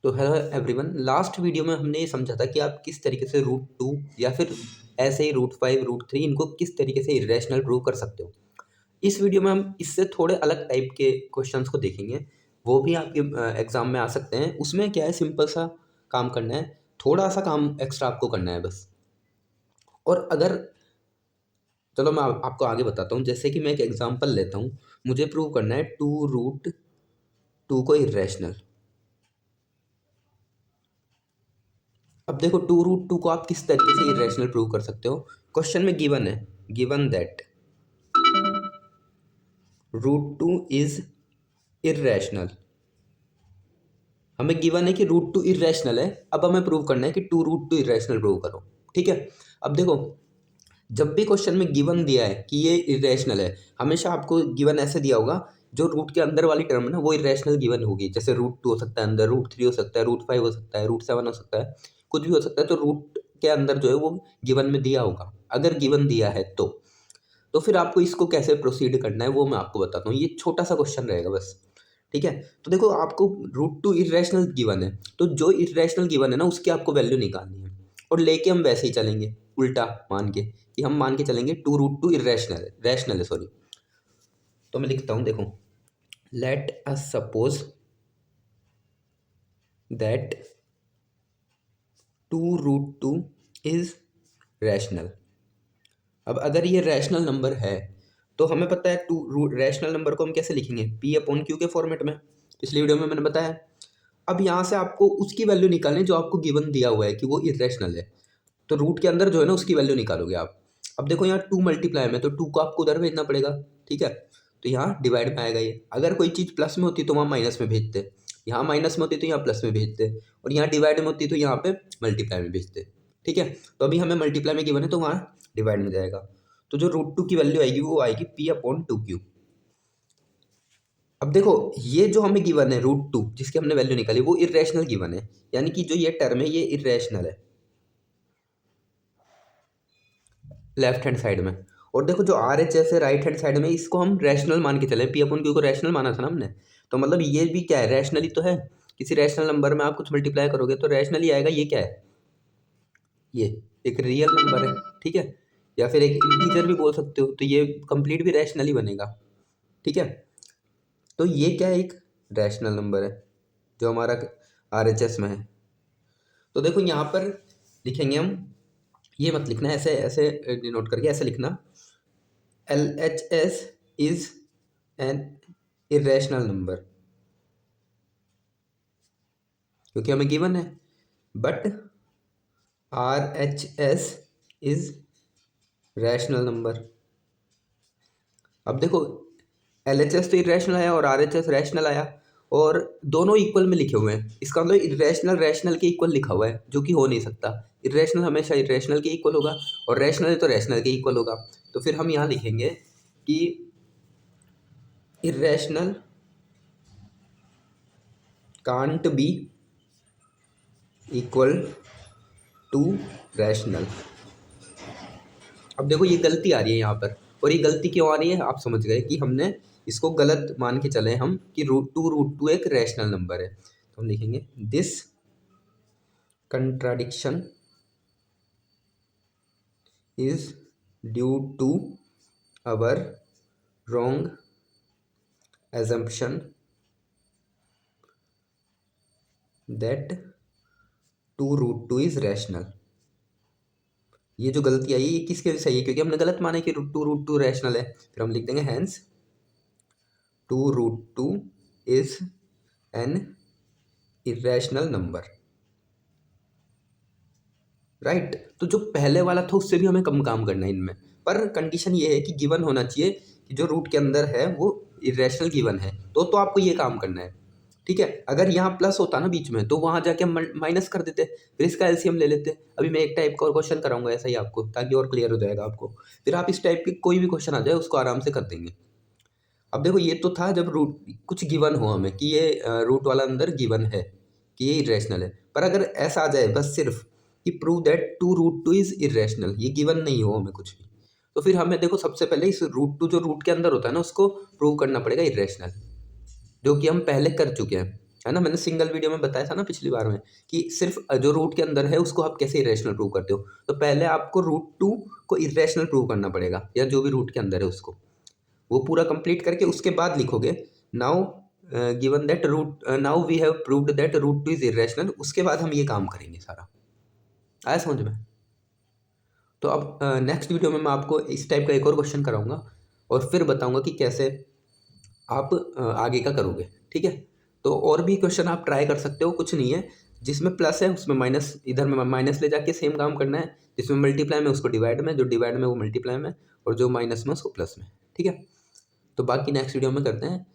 तो hello everyone, last video में हमने ये समझा था कि आप किस तरीके से रूट टू या फिर ऐसे ही रूट फाइव रूट थ्री इनको किस तरीके से इरेशनल प्रूव कर सकते हो। इस वीडियो में हम इससे थोड़े अलग टाइप के क्वेश्चंस को देखेंगे। वो भी आपके एग्जाम में आ सकते हैं। उसमें क्या है, सिंपल सा काम करना है, थोड़ा सा काम एक्स्ट्रा आपको करना है बस। और अगर चलो मैं आपको आगे बताता हूँ। जैसे कि मैं एक एग्जांपल लेता हूँ, मुझे प्रूव करना है टू रूट टू को इरेशनल। अब देखो, टू रूट टू को आप किस तरीके से इरेशनल प्रूव कर सकते हो। क्वेश्चन में गिवन है, given that root two is irrational. हमें गिवन है कि रूट टू इरेशनल है। अब हमें प्रूव करना है कि two root two irrational prove करो। ठीक है। अब देखो, जब भी क्वेश्चन में गिवन दिया है कि ये इरेशनल है, हमेशा आपको गिवन ऐसे दिया होगा, जो रूट के अंदर वाली टर्म है ना वो इरेशनल गिवन होगी। जैसे रूट टू हो सकता है अंदर, रूट थ्री हो सकता है, रूट फाइव हो सकता है, रूट सेवन हो सकता है, कुछ भी हो सकता है। तो रूट के अंदर जो है वो गिवन में दिया होगा। अगर गिवन दिया है तो फिर आपको इसको कैसे प्रोसीड करना है वो मैं आपको बताता हूँ। ये छोटा सा क्वेश्चन रहेगा बस। ठीक है। तो देखो, आपको रूट टू इरेशनल गिवन है, तो जो इरेशनल गिवन है ना उसकी आपको वैल्यू निकालनी है। और लेके हम वैसे ही चलेंगे, उल्टा मान के, कि हम मान के चलेंगे टू रूट टू इरेशनल है, रैशनल है सॉरी। तो मैं लिखता हूँ, देखो, let us suppose that two root two is rational. अब अगर ये रैशनल नंबर है तो हमें पता है टू रैशनल नंबर को हम कैसे लिखेंगे, पी अपॉन क्यू के फॉर्मेट में। पिछली वीडियो में मैंने बताया। अब यहाँ से आपको उसकी वैल्यू निकालनी है जो आपको गिवन दिया हुआ है कि वो इरेशनल है। तो रूट के अंदर जो है ना उसकी वैल्यू निकालोगे आप। अब देखो, यहाँ टू मल्टीप्लाई में, तो टू को आपको उधर भेजना पड़ेगा। ठीक है। तो यहाँ डिवाइड में आएगा ये। अगर कोई चीज़ प्लस में होती तो वहाँ माइनस में भेजते, यहाँ माइनस में होती तो यहाँ प्लस में भेजते, और यहाँ डिवाइड में होती तो यहाँ पे मल्टीप्लाई में भेजते। ठीक है। तो अभी हमें मल्टीप्लाई में गिवन है तो वहाँ डिवाइड में जाएगा। तो जो रूट टू की वैल्यू आएगी वो आएगी पी अपॉन टू क्यू। अब देखो, ये जो हमें गिवन है रूट टू जिसकी हमने वैल्यू निकाली वो इरेशनल गिवन है, यानी कि जो ये टर्म है ये इरेशनल है लेफ्ट हैंड साइड में। और देखो, जो आर एच एस है राइट हैंड साइड में, इसको हम रैशनल मान के चले। पी अपन क्यू को रैशनल माना था ना हमने, तो मतलब ये भी क्या है, रैशनल ही तो है। किसी रैशनल नंबर में आप कुछ मल्टीप्लाई करोगे तो रैशनल ही आएगा। ये क्या है, ये एक रियल नंबर है। ठीक है। या फिर एक इंटीजर भी बोल सकते हो, तो ये कंप्लीट भी रैशनल ही बनेगा। ठीक है। तो ये क्या है, एक रैशनल नंबर है जो हमारा आर एच एस में है। तो देखो यहाँ पर लिखेंगे हम, ये मत लिखना ऐसे, ऐसे डिनोट करके ऐसे लिखना, L H S is an irrational number, क्योंकि हमें गिवन है। But R H S is rational number. अब देखो, एल एच एस तो इरेशनल आया और आर एच एस रैशनल आया, और दोनों इक्वल में लिखे हुए हैं। इसका मतलब इरेशनल रैशनल के इक्वल लिखा हुआ है, जो कि हो नहीं सकता। इरेशनल हमेशा इरेशनल के इक्वल होगा, और रैशनल है तो रैशनल के इक्वल होगा। तो फिर हम यहाँ लिखेंगे कि irrational can't be equal to rational. अब देखो, ये गलती आ रही है यहाँ पर, और ये गलती क्यों आ रही है आप समझ गए कि हमने इसको गलत मान के चले हम कि रूट टू एक रैशनल नंबर है। तो हम लिखेंगे this contradiction is due to our wrong assumption that two root two is rational. ये जो गलती आई है ये किसके वजह से आई है, क्योंकि हमने गलत माना कि रूट टू रैशनल है। फिर हम लिख देंगे hence two root two is an irrational number. Right. तो जो पहले वाला था उससे भी हमें कम काम करना है इनमें, पर कंडीशन ये है कि गिवन होना चाहिए कि जो रूट के अंदर है वो इरेशनल गिवन है, तो आपको ये काम करना है। ठीक है। अगर यहाँ प्लस होता ना बीच में तो वहाँ जाके हम माइनस कर देते, फिर इसका एलसीएम ले लेते। अभी मैं एक टाइप का और क्वेश्चन कराऊंगा ऐसा ही आपको, ताकि और क्लियर हो जाएगा आपको। फिर आप इस टाइप की कोई भी क्वेश्चन आ जाए उसको आराम से कर देंगे। अब देखो, ये तो था जब रूट कुछ गिवन हो हमें कि ये रूट वाला अंदर गिवन है कि ये इरेशनल है। पर अगर ऐसा आ जाए बस सिर्फ कि prove that two root two is irrational, ये गिवन नहीं हो हमें कुछ भी, तो फिर हमें देखो सबसे पहले इस रूट टू जो रूट के अंदर होता है ना उसको प्रूव करना पड़ेगा इरेशनल, जो कि हम पहले कर चुके हैं। है ना। मैंने सिंगल वीडियो में बताया था ना पिछली बार में कि सिर्फ जो रूट के अंदर है उसको आप कैसे इरेशनल प्रूव करते हो। तो पहले आपको रूट टू को इरेशनल प्रूव करना पड़ेगा, या जो भी रूट के अंदर है उसको, वो पूरा कंप्लीट करके उसके बाद लिखोगे now given that root now we have proved that root two is irrational. उसके बाद हम ये काम करेंगे सारा। आया समझ में। तो अब नेक्स्ट वीडियो में मैं आपको इस टाइप का एक और क्वेश्चन कराऊंगा और फिर बताऊंगा कि कैसे आप आगे का करोगे। ठीक है। तो और भी क्वेश्चन आप ट्राई कर सकते हो, कुछ नहीं है। जिसमें प्लस है उसमें माइनस, इधर में माइनस ले जाके सेम काम करना है। जिसमें मल्टीप्लाई में उसको डिवाइड में, जो डिवाइड में वो मल्टीप्लाई में, और जो माइनस में उसको प्लस में। ठीक है। तो बाकी नेक्स्ट वीडियो में करते हैं।